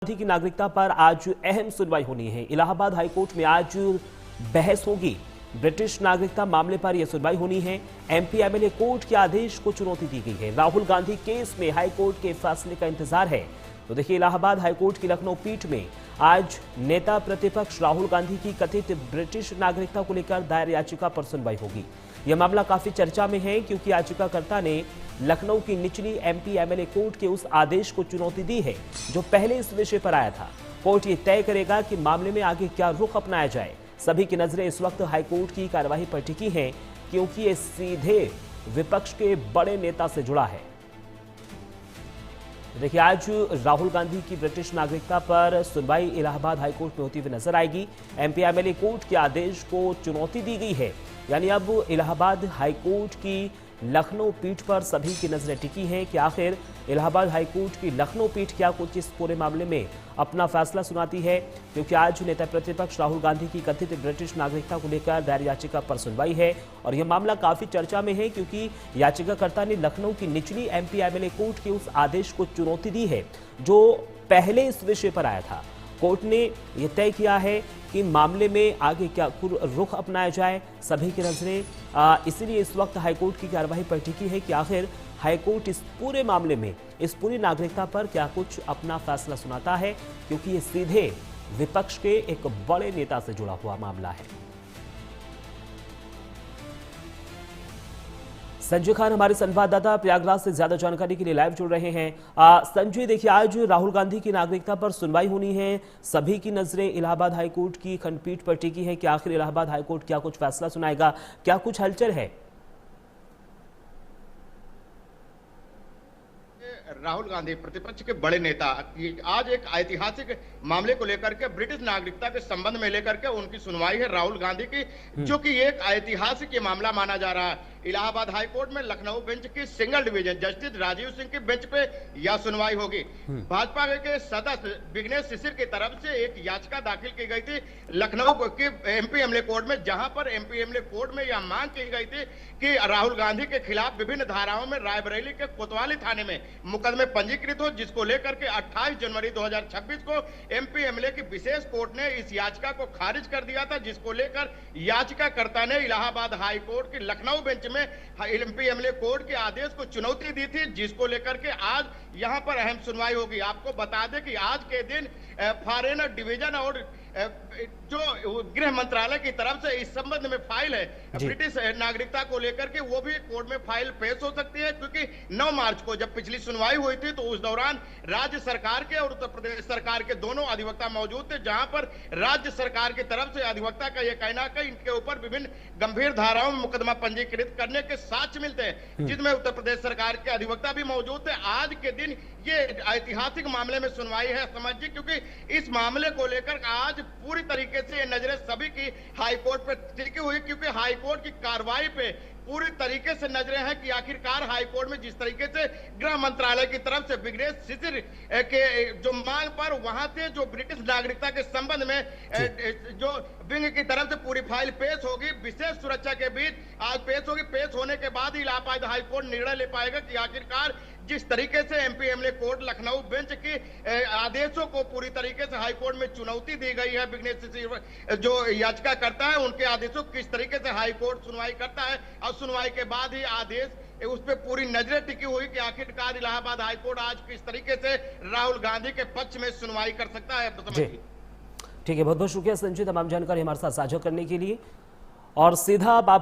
गांधी की नागरिकता पर आज अहम सुनवाई होनी है। इलाहाबाद हाईकोर्ट में आज बहस होगी। ब्रिटिश नागरिकता मामले पर यह सुनवाई होनी है। एमपी एमएलए कोर्ट के आदेश को चुनौती दी गई है। राहुल गांधी केस में हाईकोर्ट के फैसले का इंतजार है। तो देखिए, इलाहाबाद हाईकोर्ट की लखनऊ पीठ में आज नेता प्रतिपक्ष राहुल गांधी की कथित ब्रिटिश नागरिकता को लेकर दायर याचिका पर सुनवाई होगी। यह मामला काफी चर्चा में है क्योंकि याचिकाकर्ता ने लखनऊ की निचली एमपी एमएलए कोर्ट के उस आदेश को चुनौती दी है जो पहले इस विषय पर आया था। कोर्ट ये तय करेगा कि मामले में आगे क्या रुख अपनाया जाए। सभी की नजरें इस वक्त हाईकोर्ट की कार्यवाही पर टिकी हैं क्योंकि ये सीधे विपक्ष के बड़े नेता से जुड़ा है। देखिए, आज राहुल गांधी की ब्रिटिश नागरिकता पर सुनवाई इलाहाबाद हाईकोर्ट में होती हुई नजर आएगी। एमपी एमएलए कोर्ट के आदेश को चुनौती दी गई है, यानी अब इलाहाबाद हाईकोर्ट की लखनऊ पीठ पर सभी की नजरें टिकी हैं कि आखिर इलाहाबाद हाईकोर्ट की लखनऊ पीठ क्या कुछ इस पूरे मामले में अपना फैसला सुनाती है। क्योंकि आज नेता प्रतिपक्ष राहुल गांधी की कथित ब्रिटिश नागरिकता को लेकर दायर याचिका पर सुनवाई है और यह मामला काफी चर्चा में है क्योंकि याचिकाकर्ता ने लखनऊ की निचली एमपी एमएलए कोर्ट के उस आदेश को चुनौती दी है जो पहले इस विषय पर आया था। कोर्ट ने यह तय किया है कि मामले में आगे क्या रुख अपनाया जाए। सभी की नजरें इसीलिए इस वक्त हाईकोर्ट की कार्यवाही पर टिकी है कि आखिर हाईकोर्ट इस पूरे मामले में, इस पूरी नागरिकता पर क्या कुछ अपना फैसला सुनाता है, क्योंकि ये सीधे विपक्ष के एक बड़े नेता से जुड़ा हुआ मामला है। संजय खान हमारे संवाददाता प्रयागराज से ज्यादा जानकारी के लिए लाइव जुड़ रहे हैं। संजय, देखिए, आज राहुल गांधी की नागरिकता पर सुनवाई होनी है। सभी की नजरें इलाहाबाद हाईकोर्ट की खंडपीठ पर टिकी है कि आखिर इलाहाबाद हाईकोर्ट क्या कुछ फैसला सुनाएगा, क्या कुछ हलचल है। राहुल गांधी प्रतिपक्ष के बड़े नेता आज एक ऐतिहासिक मामले को लेकर के ब्रिटिश नागरिकता के संबंध में लेकर के उनकी सुनवाई है राहुल गांधी की, जो कि एक ऐतिहासिक ये मामला माना जा रहा है। इलाहाबाद हाईकोर्ट में लखनऊ बेंच की single division justice Rajeev Singh की बेंच पे यह सुनवाई होगी। भाजपा के सदस्य विघ्नेश शिशिर की तरफ से एक याचिका दाखिल की गई थी लखनऊ के एमपी एमएलए कोर्ट में, जहां पर एमपी एमएलए कोर्ट में यह मांग की गई थी कि राहुल गांधी के खिलाफ विभिन्न धाराओं में रायबरेली के कोतवाली थाने में मुकदमे पंजीकृत हो, जिसको लेकर के 28 जनवरी 2026 को एमपी एमएलए की विशेष कोर्ट ने इस याचिका को खारिज कर दिया था, जिसको लेकर याचिकाकर्ता ने इलाहाबाद हाई कोर्ट की लखनऊ बेंच में एमपी एमएलए कोर्ट के आदेश को चुनौती दी थी, जिसको लेकर के आज यहां पर अहम सुनवाई होगी। आपको बता दें कि आज के दिन फॉरेन डिवीजन और जो गृह मंत्रालय की तरफ से इस संबंध में फाइल है ब्रिटिश नागरिकता को लेकर के, वो भी कोर्ट में फाइल पेश हो सकती है, क्योंकि 9 मार्च को जब पिछली सुनवाई हुई थी तो उस दौरान राज्य सरकार के और उत्तर प्रदेश सरकार के दोनों अधिवक्ता मौजूद थे, जहां पर राज्य सरकार की तरफ से अधिवक्ता का यह कहना है कि इनके ऊपर विभिन्न गंभीर धाराओं में मुकदमा पंजीकृत करने के साक्ष्य मिलते हैं, जिसमें उत्तर प्रदेश सरकार के अधिवक्ता भी मौजूद थे। आज के दिन ये ऐतिहासिक मामले में सुनवाई है, समझिए, क्योंकि इस मामले को लेकर आज पूरी तरीके से ये नजरें सभी की हाईकोर्ट पे टिकी हुई, क्योंकि हाईकोर्ट की कार्रवाई पे पूरी तरीके से नजरें हैं कि आखिरकार हाईकोर्ट में जिस तरीके से गृह मंत्रालय की तरफ से विघ्नेश शिशिर के जो मांग पर वहां से जो ब्रिटिश नागरिकता के संबंध में जो विंग की तरफ से पूरी फाइल पेश होगी, विशेष सुरक्षा के बीच आज पेश होगी। पेश होने के बाद ही इलाहाबाद हाईकोर्ट निर्णय ले पाएगा कि आखिरकार जिस तरीके से MP MLA court Lucknow bench के आदेशों को पूरी तरीके से हाईकोर्ट में चुनौती दी गई है, विघ्नेश शिशिर जो याचिका करता है उनके आदेशों किस तरीके से हाईकोर्ट सुनवाई करता है, और सुनवाई के बाद ही आदेश उस पर पूरी नजरें टिकी हुई कि आखिरकार इलाहाबाद हाईकोर्ट आज किस तरीके से राहुल गांधी के पक्ष में सुनवाई कर सकता है। ठीक है, बहुत बहुत शुक्रिया संजय, तमाम जानकारी हमारे साथ साझा करने के लिए। और सीधा